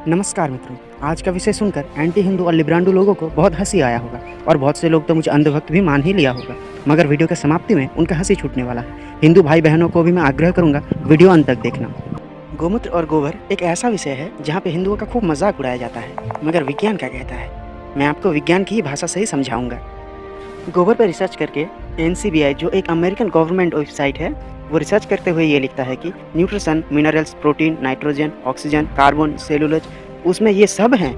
नमस्कार मित्रों, आज का विषय सुनकर एंटी हिंदू और लिब्रांडू लोगों को बहुत हंसी आया होगा और बहुत से लोग तो मुझे अंधभक्त भी मान ही लिया होगा। मगर वीडियो के समाप्ति में उनका हंसी छूटने वाला है। हिंदू भाई बहनों को भी मैं आग्रह करूंगा वीडियो अंत तक देखना। गोमूत्र और गोबर एक ऐसा विषय है जहाँ पे हिंदुओं का खूब मजाक उड़ाया जाता है, मगर विज्ञान क्या कहता है मैं आपको विज्ञान की ही भाषा से ही समझाऊंगा। गोबर पर रिसर्च करके NCBI जो एक अमेरिकन गवर्नमेंट वेबसाइट है, वो रिसर्च करते हुए ये लिखता है कि nutrition, minerals, protein, nitrogen, oxygen, carbon, cellulose उसमें ये सब हैं।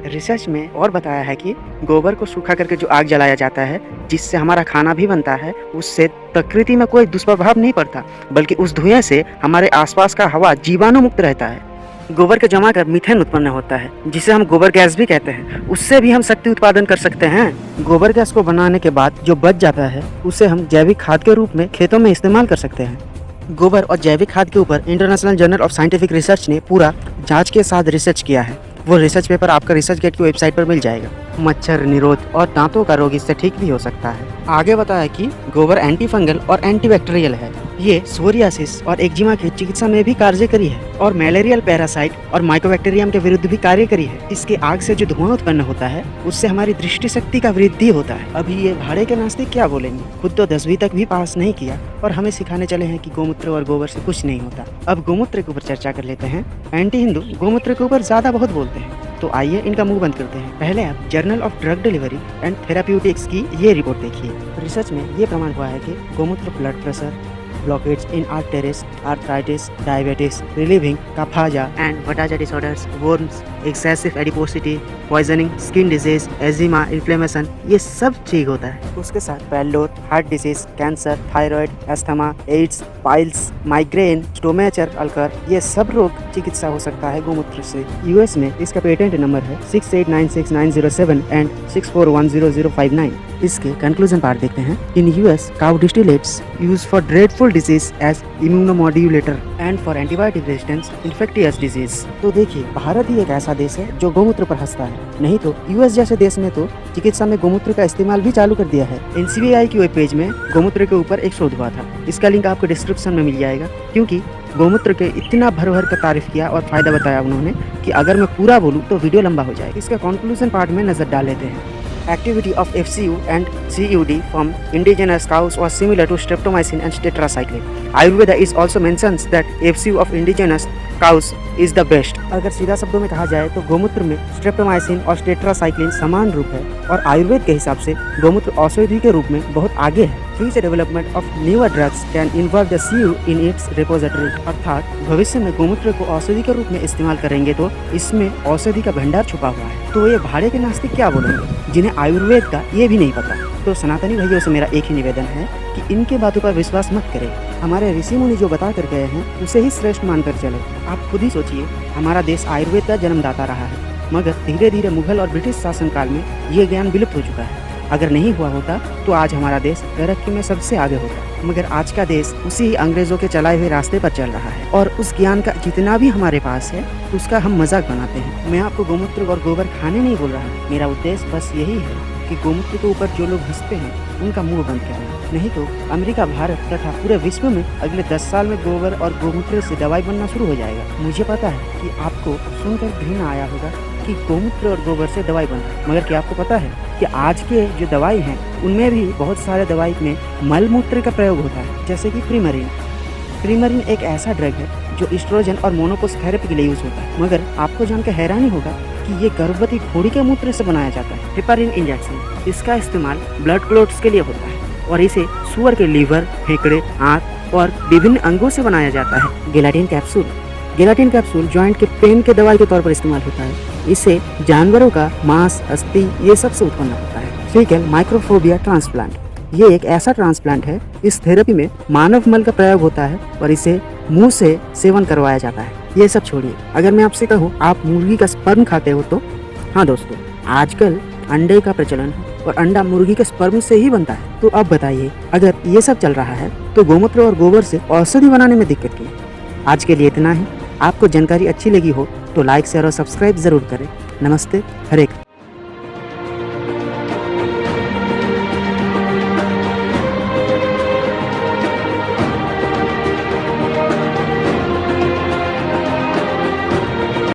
रिसर्च में और बताया है कि गोबर को सूखा करके जो आग जलाया जाता है जिससे हमारा खाना भी बनता है, उससे प्रकृति में कोई दुष्प्रभाव नहीं पड़ता, बल्कि उस धुएं से हमारे आसपास का हवा जीवाणु मुक्त रहता है। गोबर को जमा कर मीथेन उत्पन्न होता है जिसे हम गोबर गैस भी कहते हैं। उससे भी हम शक्ति उत्पादन कर सकते हैं। गोबर गैस को बनाने के बाद जो बच जाता है उसे हम जैविक खाद के रूप में खेतों में इस्तेमाल कर सकते हैं। गोबर और जैविक खाद के ऊपर international journal of scientific research ने पूरा जांच के साथ रिसर्च किया है। वो रिसर्च पेपर आपका रिसर्च गेट की वेबसाइट पर मिल जाएगा। मच्छर निरोध और दांतों का रोग इससे ठीक भी हो सकता है। आगे बताया कि गोबर एंटी फंगल और एंटीबैक्टीरियल है। ये सोरियासिस और एक्जिमा की चिकित्सा में भी कार्यकरी है और मलेरियल पैरासाइट और माइकोबैक्टीरियम के विरुद्ध भी कार्यकरी है। इसके आग से जो धुआं उत्पन्न होता है उससे हमारी दृष्टि शक्ति का वृद्धि होता है। अभी ये भाड़े के नास्तिक क्या बोलेंगे, खुद तो 10वीं तक भी पास नहीं किया और हमें सिखाने चले हैं कि गोमूत्र और गोबर से कुछ नहीं होता। अब गोमूत्र के ऊपर चर्चा कर लेते हैं। एंटी हिंदू गोमूत्र के ऊपर ज्यादा बहुत बोलते हैं, तो आइए इनका मुंह बंद करते हैं। पहले आप journal of drug delivery and therapeutics की ये रिपोर्ट देखिए। रिसर्च में ये प्रमाण हुआ है कि गोमूत्र blood pressure, blockage in arteries, arthritis, diabetes, relieving कफाजा एंड वटाजा disorders, worms, excessive adiposity, poisoning, skin disease, eczema, inflammation, ये सब ठीक होता है। उसके साथ pallor, heart disease, cancer, thyroid, asthma, AIDS, piles, migraine, stomach ulcer, ये सब रोग चिकित्सा हो सकता है गोमूत्र से। यूएस में इसका पेटेंट नंबर है 6896907 एंड 6410059। इसके कंक्लूजन पार्ट देखते हैं। In US cow distillates use for dreadful disease as immunomodulator and for antibiotic resistance infectious disease. तो देखिए, भारत ही एक ऐसा देश है जो गोमूत्र पर हंसता है। नहीं तो यूएस जैसे देश में तो चिकित्सा में गोमूत्र का इस्तेमाल भी चालू कर दिया है। NCBI की वेब पेज में गोमूत्र के ऊपर एक शोध हुआ था, इसका लिंक आपको डिस्क्रिप्शन में मिल जाएगा। क्योंकि गोमूत्र के इतना भर भर कर तारीफ किया और फायदा बताया उन्होंने कि अगर मैं पूरा बोलूँ तो वीडियो लंबा हो जाएगा। इसका कंक्लूजन पार्ट में नजर डाल लेते हैं। Activity of FCU and CUD from indigenous cows was similar to streptomycin and tetracycline. Ayurveda is also mentions that FCU of indigenous cows is the best. अगर सीधा शब्दों में कहा जाए तो गोमूत्र में स्ट्रेप्टोमाइसिन और टेट्रासाइक्लिन समान रूप है और आयुर्वेद के हिसाब से गोमूत्र औषधि के रूप में बहुत आगे है। Future development of newer drugs can involve the CU in its repository. अर्थात भविष्य में गोमूत्र को औषधि के रूप में इस्तेमाल करेंगे तो इसमें औषधि का भंडार छुपा हुआ है। तो ये भाड़े के नास्तिक क्या बोलेंगे जिन्हें आयुर्वेद का ये भी नहीं पता। तो सनातनी भाइयों से मेरा एक ही निवेदन है कि इनके बातों पर विश्वास मत करें। हमारे ऋषि मुनि जो बता कर गए हैं उसे ही श्रेष्ठ मानकर चले। आप खुद ही सोचिए, हमारा देश आयुर्वेद का जन्मदाता रहा है, मगर धीरे धीरे मुगल और ब्रिटिश शासनकाल में ये ज्ञान विलुप्त हो चुका है। अगर नहीं हुआ होता तो आज हमारा देश तरक्की में सबसे आगे होता, मगर आज का देश उसी अंग्रेजों के चलाए हुए रास्ते पर चल रहा है और उस ज्ञान का जितना भी हमारे पास है उसका हम मजाक बनाते हैं। मैं आपको गोमूत्र और गोबर खाने नहीं बोल रहा, मेरा उद्देश्य बस यही है कि गोमूत्र के ऊपर जो लोग हंसते हैं उनका मुंह बंद करें। नहीं तो अमेरिका, भारत तथा पूरे विश्व में अगले 10 साल में गोबर और गोमूत्र से दवाई बनना शुरू हो जाएगा। मुझे पता है कि आपको सुनकर घृणा आया होगा कि गोमूत्र और गोबर से दवाई बन रहा है, मगर क्या आपको पता है कि आज के जो दवाई हैं उनमें भी बहुत सारे दवाई में मलमूत्र का प्रयोग होता है, जैसे कि प्रीमरीन। प्रीमरीन एक ऐसा ड्रग है जो एस्ट्रोजन और मोनोपोज थेरेपी के लिए यूज होता है, मगर आपको जानकर हैरानी होगा कि ये गर्भवती घोड़ी के मूत्र से बनाया जाता है। हेपारिन इंजेक्शन, इसका इस्तेमाल ब्लड क्लोट्स के लिए होता है और इसे सुअर के लीवर, फेफड़े, आंत और विभिन्न अंगों से बनाया जाता है। गेलाटिन कैप्सूल, गेलाटिन कैप्सूल जॉइंट के पेन के दवाई के तौर पर इस्तेमाल होता है। इससे जानवरों का मांस, अस्थि ये सब से उत्पन्न होता है। फीकल माइक्रोफोबिया ट्रांसप्लांट, ये एक ऐसा ट्रांसप्लांट है, इस थेरेपी में मानव मल का प्रयोग होता है और इसे मुंह से सेवन करवाया जाता है। ये सब छोड़िए, अगर मैं आपसे कहूँ आप मुर्गी का स्पर्म खाते हो तो हाँ दोस्तों, आजकल अंडे का प्रचलन है और अंडा मुर्गी के स्पर्म से ही बनता है। तो अब बताइए, अगर ये सब चल रहा है तो गोमूत्र और गोबर से औषधि बनाने में दिक्कत क्यों? आज के लिए इतना ही। आपको जानकारी अच्छी लगी हो तो लाइक, शेयर और सब्सक्राइब जरूर करें। नमस्ते, हरे कृष्ण।